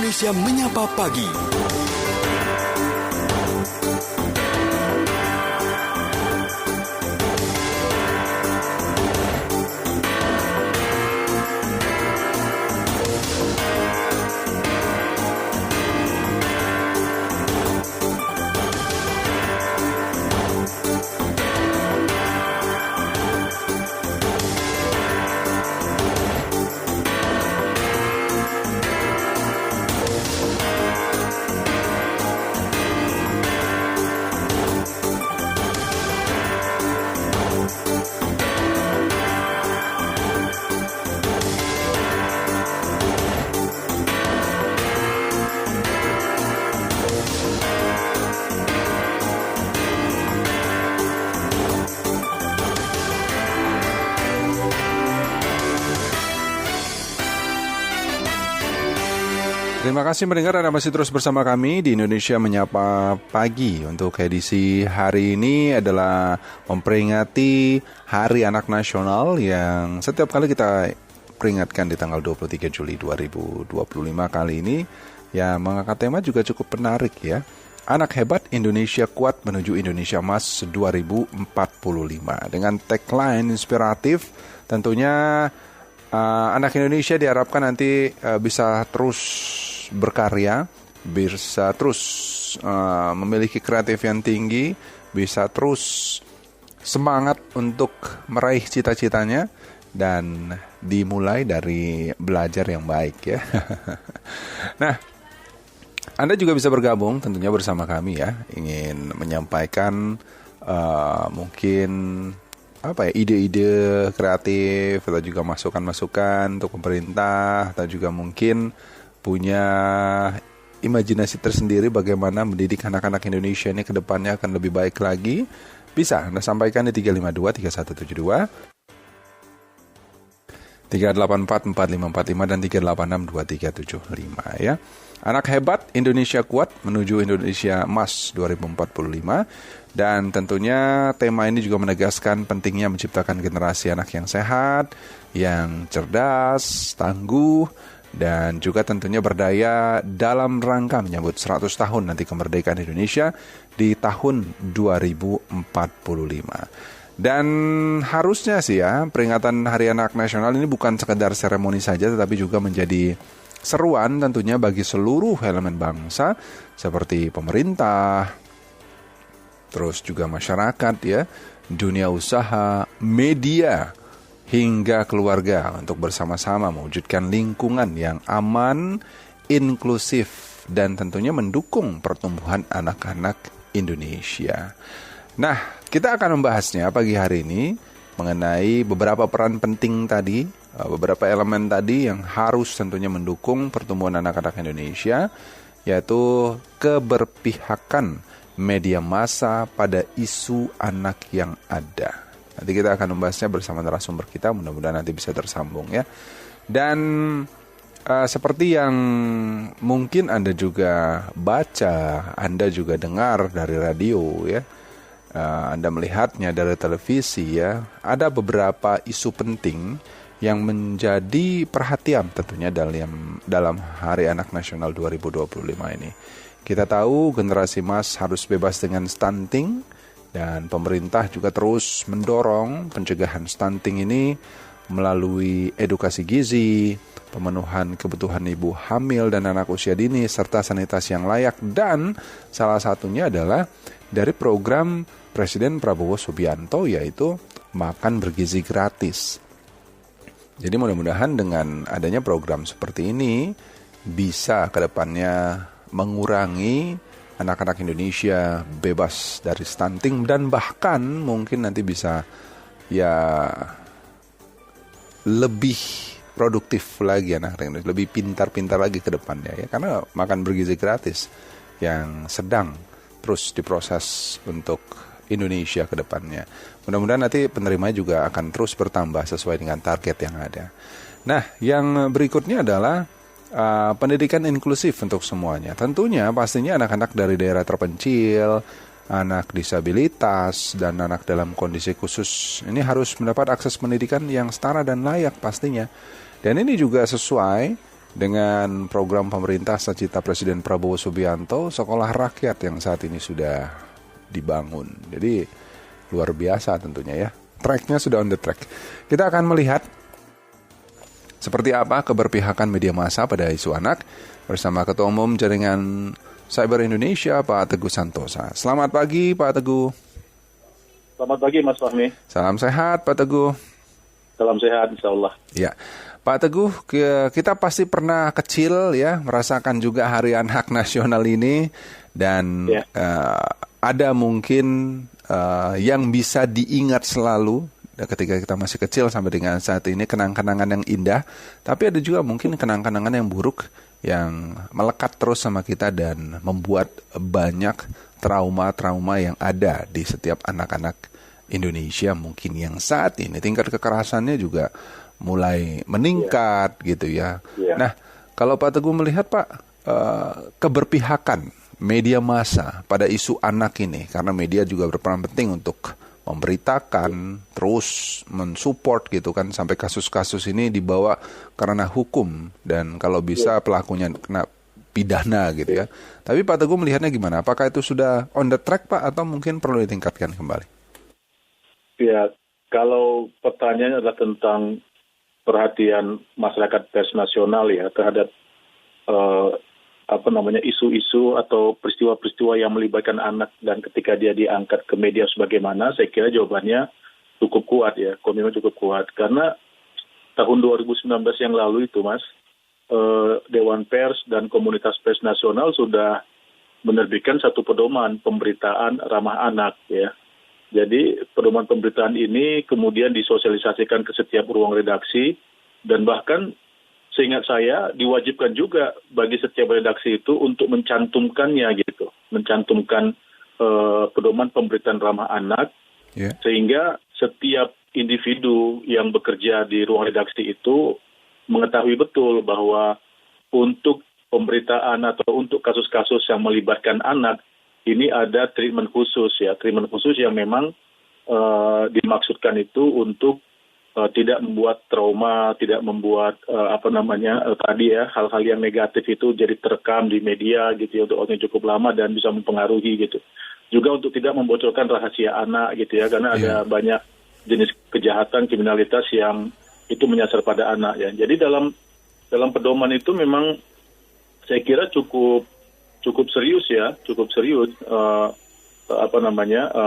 Indonesia Menyapa Pagi. Terima kasih mendengar, Anda masih terus bersama kami di Indonesia Menyapa Pagi. Untuk edisi hari ini adalah memperingati Hari Anak Nasional yang setiap kali kita peringatkan di tanggal 23 Juli 2025 kali ini. Ya, mengangkat tema juga cukup menarik ya. Anak hebat, Indonesia kuat menuju Indonesia Emas 2045. Dengan tagline inspiratif, tentunya anak Indonesia diharapkan nanti bisa terus berkarya, bisa terus memiliki kreatif yang tinggi, bisa terus semangat untuk meraih cita-citanya, dan dimulai dari belajar yang baik ya. Nah, Anda juga bisa bergabung tentunya bersama kami ya, ingin menyampaikan mungkin ide-ide kreatif atau juga masukan-masukan untuk pemerintah, atau juga mungkin punya imajinasi tersendiri bagaimana mendidik anak-anak Indonesia ini ke depannya akan lebih baik lagi. Bisa Anda sampaikan di 352-3172, 384-4545 dan 386-2375 ya. Anak hebat, Indonesia kuat menuju Indonesia Emas 2045. Dan tentunya tema ini juga menegaskan pentingnya menciptakan generasi anak yang sehat, yang cerdas, tangguh, dan juga tentunya berdaya dalam rangka menyambut 100 tahun nanti kemerdekaan Indonesia di tahun 2045. Dan harusnya sih ya, peringatan Hari Anak Nasional ini bukan sekedar seremoni saja, tetapi juga menjadi seruan tentunya bagi seluruh elemen bangsa seperti pemerintah, terus juga masyarakat ya, dunia usaha, media, hingga keluarga untuk bersama-sama mewujudkan lingkungan yang aman, inklusif, dan tentunya mendukung pertumbuhan anak-anak Indonesia. Nah, kita akan membahasnya pagi hari ini mengenai beberapa peran penting tadi, beberapa elemen tadi yang harus tentunya mendukung pertumbuhan anak-anak Indonesia, yaitu keberpihakan media massa pada isu anak yang ada. Nanti kita akan membahasnya bersama narasumber kita, mudah-mudahan nanti bisa tersambung ya. Dan seperti yang mungkin Anda juga baca, Anda juga dengar dari radio ya, Anda melihatnya dari televisi ya, ada beberapa isu penting yang menjadi perhatian tentunya dalam Hari Anak Nasional 2025 ini. Kita tahu generasi emas harus bebas dengan stunting, dan pemerintah juga terus mendorong pencegahan stunting ini melalui edukasi gizi, pemenuhan kebutuhan ibu hamil dan anak usia dini, serta sanitasi yang layak. Dan salah satunya adalah dari program Presiden Prabowo Subianto, yaitu makan bergizi gratis. Jadi mudah-mudahan dengan adanya program seperti ini bisa ke depannya mengurangi anak-anak Indonesia bebas dari stunting, dan bahkan mungkin nanti bisa ya lebih produktif lagi anak-anak Indonesia, lebih pintar-pintar lagi ke depannya ya, karena makan bergizi gratis yang sedang terus diproses untuk Indonesia ke depannya. Mudah-mudahan nanti penerima juga akan terus bertambah sesuai dengan target yang ada. Nah, yang berikutnya adalah pendidikan inklusif untuk semuanya. Tentunya pastinya anak-anak dari daerah terpencil, anak disabilitas, dan anak dalam kondisi khusus ini harus mendapat akses pendidikan yang setara dan layak pastinya. Dan ini juga sesuai dengan program pemerintah cita Presiden Prabowo Subianto, sekolah rakyat yang saat ini sudah dibangun. Jadi luar biasa tentunya ya. Tracknya sudah on the track. Kita akan melihat seperti apa keberpihakan media massa pada isu anak bersama Ketua Umum Jaringan Cyber Indonesia, Pak Teguh Santosa. Selamat pagi, Pak Teguh. Selamat pagi, Mas Fahmi. Salam sehat, Pak Teguh. Salam sehat, insya Allah. Ya, Pak Teguh, kita pasti pernah kecil ya merasakan juga Hari Anak Nasional ini dan ya. Ada mungkin yang bisa diingat selalu ketika kita masih kecil sampai dengan saat ini, kenang-kenangan yang indah, tapi ada juga mungkin kenang-kenangan yang buruk yang melekat terus sama kita dan membuat banyak trauma-trauma yang ada di setiap anak-anak Indonesia mungkin yang saat ini tingkat kekerasannya juga mulai meningkat gitu ya. Nah, kalau Pak Teguh melihat Pak keberpihakan media massa pada isu anak ini, karena media juga berperan penting untuk memberitakan, terus mensupport gitu kan, sampai kasus-kasus ini dibawa karena hukum dan kalau bisa pelakunya kena pidana gitu ya. Tapi Pak Teguh melihatnya gimana? Apakah itu sudah on the track Pak atau mungkin perlu ditingkatkan kembali? Ya, kalau pertanyaannya adalah tentang perhatian masyarakat pers nasional ya terhadap isu-isu atau peristiwa-peristiwa yang melibatkan anak dan ketika dia diangkat ke media sebagaimana, saya kira jawabannya cukup kuat ya, komitmen cukup kuat. Karena tahun 2019 yang lalu itu Mas, Dewan Pers dan Komunitas Pers Nasional sudah menerbitkan satu pedoman pemberitaan ramah anak ya. Jadi pedoman pemberitaan ini kemudian disosialisasikan ke setiap ruang redaksi dan bahkan seingat saya diwajibkan juga bagi setiap redaksi itu untuk mencantumkannya gitu, mencantumkan pedoman pemberitaan ramah anak, sehingga setiap individu yang bekerja di ruang redaksi itu mengetahui betul bahwa untuk pemberitaan atau untuk kasus-kasus yang melibatkan anak ini ada treatment khusus yang memang dimaksudkan itu untuk tidak membuat trauma, tidak membuat hal-hal yang negatif itu jadi terekam di media gitu ya untuk waktu yang cukup lama dan bisa mempengaruhi gitu. Juga untuk tidak membocorkan rahasia anak gitu ya, karena ada banyak jenis kejahatan, kriminalitas yang itu menyasar pada anak ya. Jadi dalam pedoman itu memang saya kira cukup serius ya,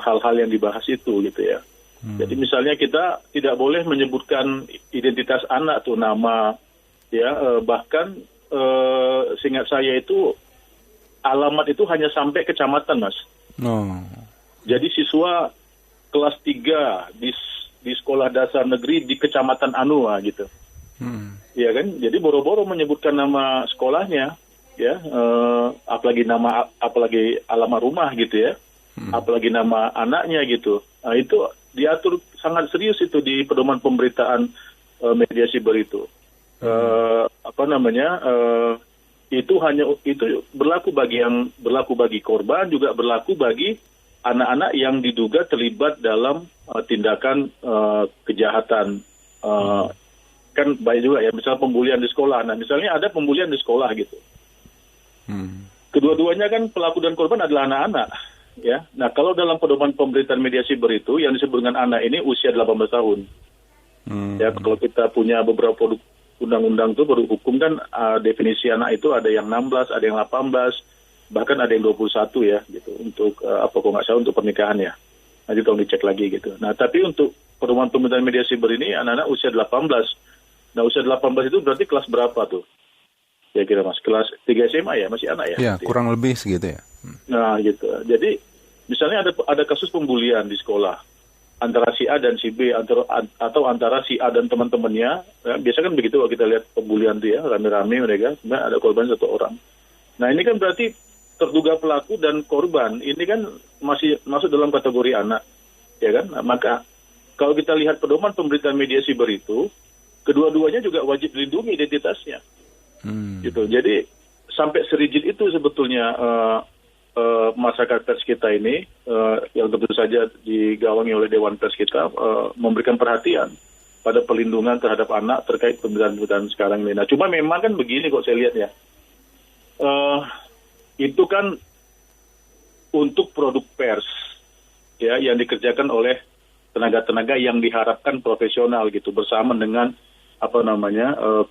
hal-hal yang dibahas itu gitu ya. Jadi misalnya kita tidak boleh menyebutkan identitas anak tuh, nama ya, bahkan seingat saya itu alamat itu hanya sampai kecamatan Mas. Jadi siswa kelas 3 di sekolah dasar negeri di kecamatan Anua gitu. Ya kan? Jadi boro-boro menyebutkan nama sekolahnya ya, apalagi alamat rumah gitu ya. Apalagi nama anaknya gitu. Nah, itu diatur sangat serius itu di pedoman pemberitaan media siber itu. Itu berlaku bagi korban, juga berlaku bagi anak-anak yang diduga terlibat dalam tindakan kejahatan. Kan baik juga ya, misalnya pembulian di sekolah. Nah, misalnya ada pembulian di sekolah gitu. Kedua-duanya kan pelaku dan korban adalah anak-anak. Ya, nah kalau dalam pedoman pemberitaan media siber itu yang disebut dengan anak ini usia 18 tahun. Ya, kalau kita punya beberapa produk undang-undang itu produk hukum kan definisi anak itu ada yang 16, ada yang 18, bahkan ada yang 21 ya gitu untuk untuk pernikahan ya. Nanti tolong dicek lagi gitu. Nah, tapi untuk pedoman pemberitaan media siber ini anak-anak usia 18. Nah, usia 18 itu berarti kelas berapa tuh? Ya kira Mas, kelas 3 SMA ya, masih anak ya? Ya, kurang lebih segitu ya. Nah gitu, jadi misalnya ada kasus pembulian di sekolah antara si A dan si B atau antara si A dan teman-temannya, ya, biasa kan begitu kalau kita lihat pembulian itu ya, rame-rame mereka, ada korban 1 orang. Nah ini kan berarti terduga pelaku dan korban ini kan masih masuk dalam kategori anak, ya kan? Nah, maka kalau kita lihat pedoman pemberitaan media siber itu, kedua-duanya juga wajib dilindungi identitasnya. Gitu. Jadi sampai serigid itu sebetulnya masyarakat pers kita ini yang tentu saja digawangi oleh Dewan Pers kita memberikan perhatian pada perlindungan terhadap anak terkait pemberitaan sekarang ini. Nah, cuma memang kan begini kok saya lihat ya, itu kan untuk produk pers ya yang dikerjakan oleh tenaga-tenaga yang diharapkan profesional gitu, bersama dengan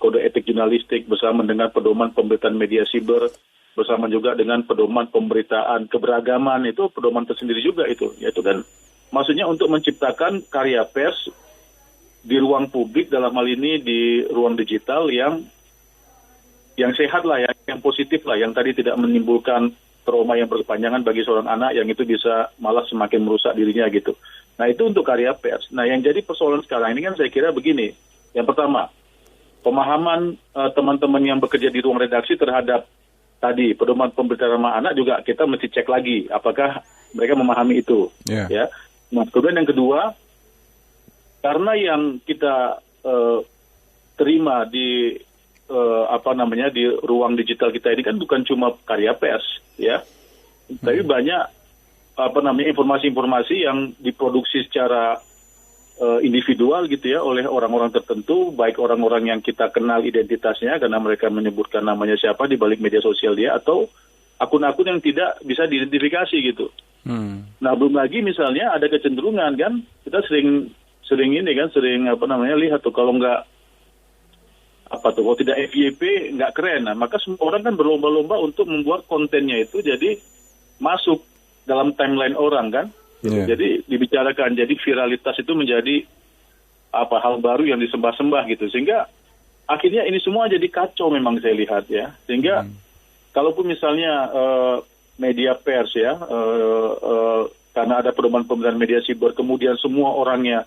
kode etik jurnalistik, bersama dengan pedoman pemberitaan media siber, bersama juga dengan pedoman pemberitaan keberagaman, itu pedoman tersendiri juga itu, yaitu kan maksudnya untuk menciptakan karya pers di ruang publik, dalam hal ini di ruang digital yang sehat lah ya, yang positif lah, yang tadi tidak menimbulkan trauma yang berkepanjangan bagi seorang anak yang itu bisa malah semakin merusak dirinya gitu. Nah, itu untuk karya pers. Nah, yang jadi persoalan sekarang ini kan saya kira begini. Yang pertama, pemahaman teman-teman yang bekerja di ruang redaksi terhadap tadi pedoman pemberitaan ramah anak juga kita mesti cek lagi apakah mereka memahami itu. Ya. Nah, kemudian yang kedua, karena yang kita terima di di ruang digital kita ini kan bukan cuma karya pers, ya, tapi banyak informasi-informasi yang diproduksi secara individual gitu ya oleh orang-orang tertentu, baik orang-orang yang kita kenal identitasnya karena mereka menyebutkan namanya siapa di balik media sosial dia, atau akun-akun yang tidak bisa diidentifikasi gitu. Nah, belum lagi misalnya ada kecenderungan kan, kita sering lihat tuh kalau kalau tidak FYP nggak keren. Nah, maka semua orang kan berlomba-lomba untuk membuat kontennya itu jadi masuk dalam timeline orang kan. Jadi dibicarakan, jadi viralitas itu menjadi hal baru yang disembah-sembah gitu, sehingga akhirnya ini semua jadi kacau memang saya lihat ya, sehingga kalaupun misalnya media pers ya karena ada pedoman pemberitaan media siber kemudian semua orangnya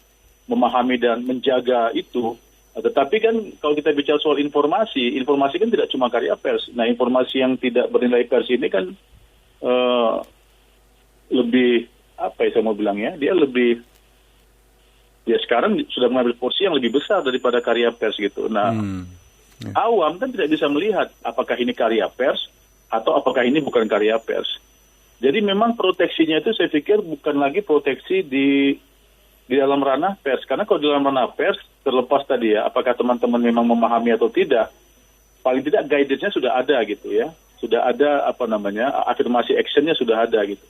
memahami dan menjaga itu, tetapi kan kalau kita bicara soal informasi kan tidak cuma karya pers. Nah, informasi yang tidak bernilai pers ini kan lebih saya mau bilang ya, dia sekarang sudah mengambil porsi yang lebih besar daripada karya pers gitu. Nah, awam kan tidak bisa melihat apakah ini karya pers atau apakah ini bukan karya pers. Jadi memang proteksinya itu saya pikir bukan lagi proteksi di dalam ranah pers, karena kalau di dalam ranah pers terlepas tadi ya, apakah teman-teman memang memahami atau tidak, paling tidak guidance-nya sudah ada gitu ya, sudah ada afirmasi action-nya sudah ada gitu.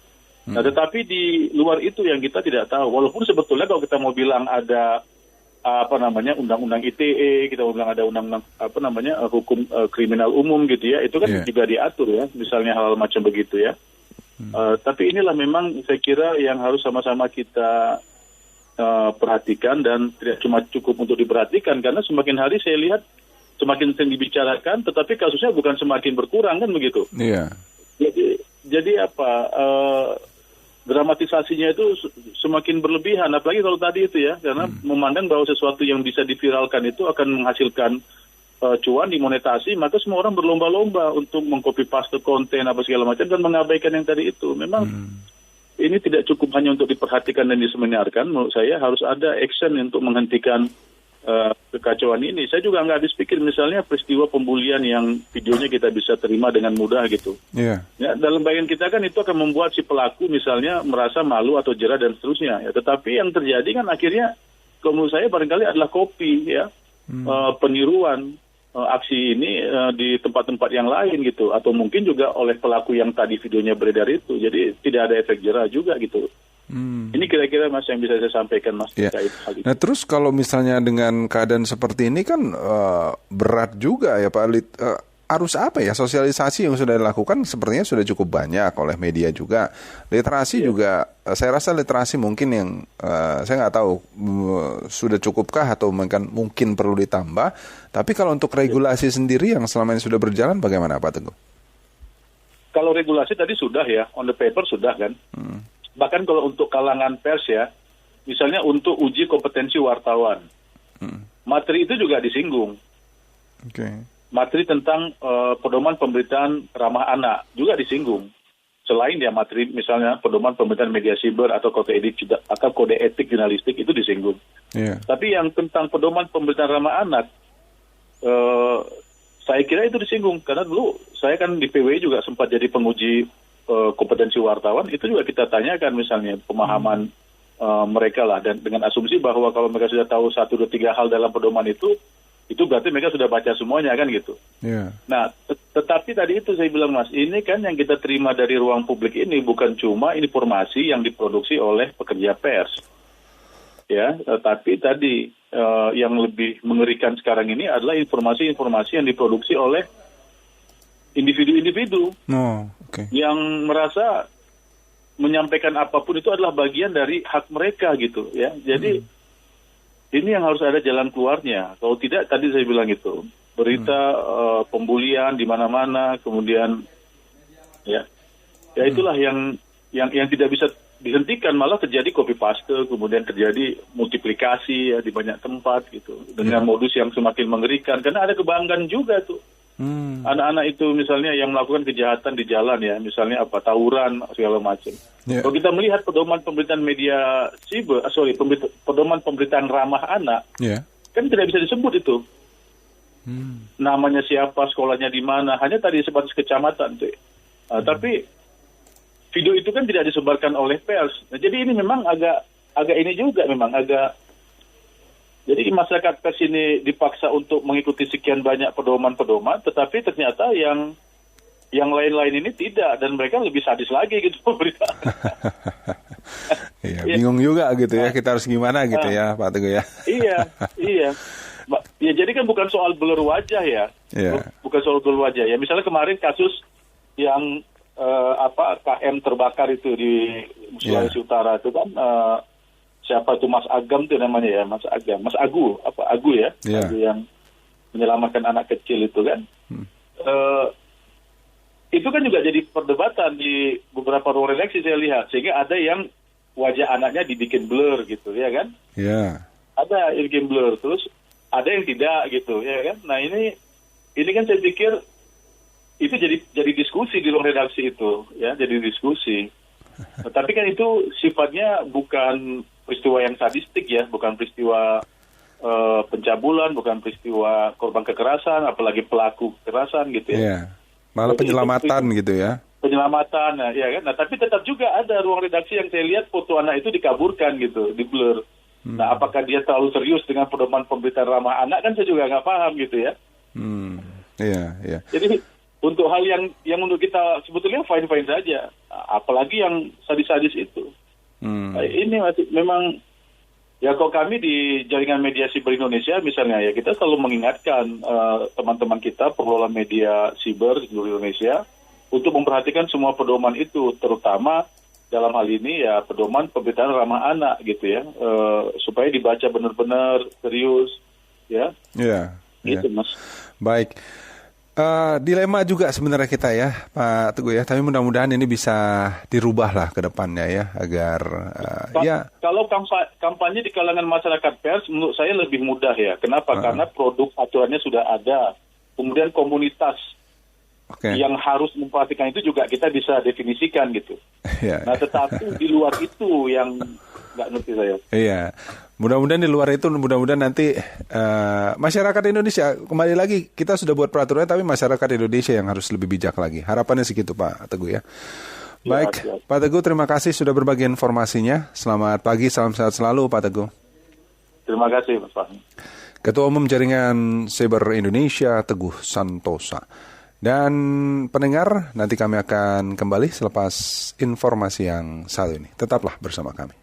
Nah, tetapi di luar itu yang kita tidak tahu. Walaupun sebetulnya kalau kita mau bilang ada undang-undang ITE, kita mau bilang ada undang-undang hukum kriminal umum gitu ya, itu kan juga diatur ya, misalnya hal-hal macam begitu ya. Tapi inilah memang saya kira yang harus sama-sama kita perhatikan, dan tidak cuma cukup untuk diperhatikan, karena semakin hari saya lihat semakin sering dibicarakan, tetapi kasusnya bukan semakin berkurang kan begitu. Iya. Jadi dramatisasinya itu semakin berlebihan, apalagi kalau tadi itu ya, karena memandang bahwa sesuatu yang bisa diviralkan itu akan menghasilkan cuan, dimonetasi, maka semua orang berlomba-lomba untuk mengcopy paste konten apa segala macam dan mengabaikan yang tadi itu. Memang ini tidak cukup hanya untuk diperhatikan dan diseminarkan, menurut saya harus ada action untuk menghentikan kekacauan ini. Saya juga nggak habis pikir misalnya peristiwa pembulian yang videonya kita bisa terima dengan mudah gitu. Ya, dalam bayangan kita kan itu akan membuat si pelaku misalnya merasa malu atau jera dan seterusnya. Ya, tetapi yang terjadi kan akhirnya, kalau menurut saya barangkali adalah copy ya, peniruan aksi ini di tempat-tempat yang lain gitu, atau mungkin juga oleh pelaku yang tadi videonya beredar itu. Jadi tidak ada efek jera juga gitu. Ini kira-kira Mas yang bisa saya sampaikan Mas terkait hal itu. Nah, terus kalau misalnya dengan keadaan seperti ini kan berat juga ya Pak Lid. Harus apa ya, sosialisasi yang sudah dilakukan sepertinya sudah cukup banyak oleh media juga. Literasi juga, saya rasa literasi mungkin yang saya nggak tahu sudah cukupkah atau mungkin perlu ditambah. Tapi kalau untuk regulasi sendiri yang selama ini sudah berjalan bagaimana Pak Teguh? Kalau regulasi tadi sudah ya, on the paper sudah kan. Bahkan kalau untuk kalangan pers ya, misalnya untuk uji kompetensi wartawan, materi itu juga disinggung. Materi tentang pedoman pemberitaan ramah anak juga disinggung. Selain ya materi misalnya pedoman pemberitaan media siber atau kode etik jurnalistik itu disinggung. Tapi yang tentang pedoman pemberitaan ramah anak, saya kira itu disinggung, karena dulu saya kan di PWI juga sempat jadi penguji kompetensi wartawan, itu juga kita tanyakan misalnya pemahaman mereka lah, dan dengan asumsi bahwa kalau mereka sudah tahu 1, 2, 3 hal dalam pedoman itu berarti mereka sudah baca semuanya kan gitu. Yeah. Nah, tetapi tadi itu saya bilang Mas, ini kan yang kita terima dari ruang publik ini bukan cuma informasi yang diproduksi oleh pekerja pers, ya, tapi tadi yang lebih mengerikan sekarang ini adalah informasi-informasi yang diproduksi oleh individu-individu yang merasa menyampaikan apapun itu adalah bagian dari hak mereka gitu, ya. Jadi ini yang harus ada jalan keluarnya. Kalau tidak, tadi saya bilang itu berita pembulian di mana-mana, kemudian ya itulah yang tidak bisa dihentikan, malah terjadi copy paste, kemudian terjadi multiplikasi ya di banyak tempat gitu, dengan modus yang semakin mengerikan. Karena ada kebanggaan juga tuh. Anak-anak itu misalnya yang melakukan kejahatan di jalan ya, misalnya tawuran segala macam. Kalau kita melihat pedoman pemberitaan media pedoman pemberitaan ramah anak, kan tidak bisa disebut itu. Namanya siapa, sekolahnya di mana, hanya tadi sebatas kecamatan tuh. Tapi video itu kan tidak disebarkan oleh pers. Nah, jadi ini memang agak ini juga memang agak. Jadi masyarakat pers ini dipaksa untuk mengikuti sekian banyak pedoman-pedoman, tetapi ternyata yang lain-lain ini tidak, dan mereka lebih sadis lagi gitu berita. Iya, bingung juga gitu ya, kita harus gimana gitu ya Pak Teguh ya. Iya. Ya jadi kan bukan soal blur wajah ya, bukan soal blur wajah ya. Misalnya kemarin kasus yang KM terbakar itu di Sulawesi Utara itu kan. Siapa itu Mas Agam itu namanya ya, Mas Agu ya, Agu yang menyelamatkan anak kecil itu kan. Itu kan juga jadi perdebatan di beberapa ruang redaksi saya lihat, sehingga ada yang wajah anaknya dibikin blur gitu ya kan. Ada yang bikin blur, terus ada yang tidak gitu ya kan. Nah ini kan saya pikir itu jadi diskusi di ruang redaksi itu ya, jadi diskusi. Tapi kan itu sifatnya bukan peristiwa yang sadistik ya, bukan peristiwa pencabulan, bukan peristiwa korban kekerasan, apalagi pelaku kekerasan gitu ya. Malah penyelamatan gitu ya. Penyelamatan, ya kan. Nah, tapi tetap juga ada ruang redaksi yang saya lihat foto anak itu dikaburkan gitu, di blur. Nah, apakah dia terlalu serius dengan pedoman pemberitaan ramah anak, kan saya juga nggak paham gitu ya. Jadi untuk hal yang menurut kita sebetulnya fine-fine saja, apalagi yang sadis-sadis itu. Ini masih memang ya, kalau kami di jaringan media siber Indonesia misalnya ya, kita selalu mengingatkan teman-teman kita pengelola media siber di seluruh Indonesia untuk memperhatikan semua pedoman itu, terutama dalam hal ini ya pedoman pemberitaan ramah anak gitu ya, supaya dibaca benar-benar serius ya. Gitu Mas. Baik. Dilema juga sebenarnya kita ya Pak Teguh ya, tapi mudah-mudahan ini bisa dirubah lah ke depannya ya, agar Kalau kampanye di kalangan masyarakat pers menurut saya lebih mudah ya. Kenapa? Karena produk aturannya sudah ada, kemudian komunitas yang harus memperhatikan itu juga kita bisa definisikan gitu. Nah tetapi di luar itu yang nggak ngerti saya. Mudah-mudahan di luar itu, mudah-mudahan nanti masyarakat Indonesia, kembali lagi kita sudah buat peraturan, tapi masyarakat Indonesia yang harus lebih bijak lagi. Harapannya segitu Pak Teguh ya. Baik, Pak Teguh, terima kasih sudah berbagi informasinya. Selamat pagi, salam sehat selalu Pak Teguh. Terima kasih Mas Fahmi. Ketua Umum Jaringan Siber Indonesia Teguh Santosa. Dan pendengar, nanti kami akan kembali selepas informasi yang satu ini. Tetaplah bersama kami.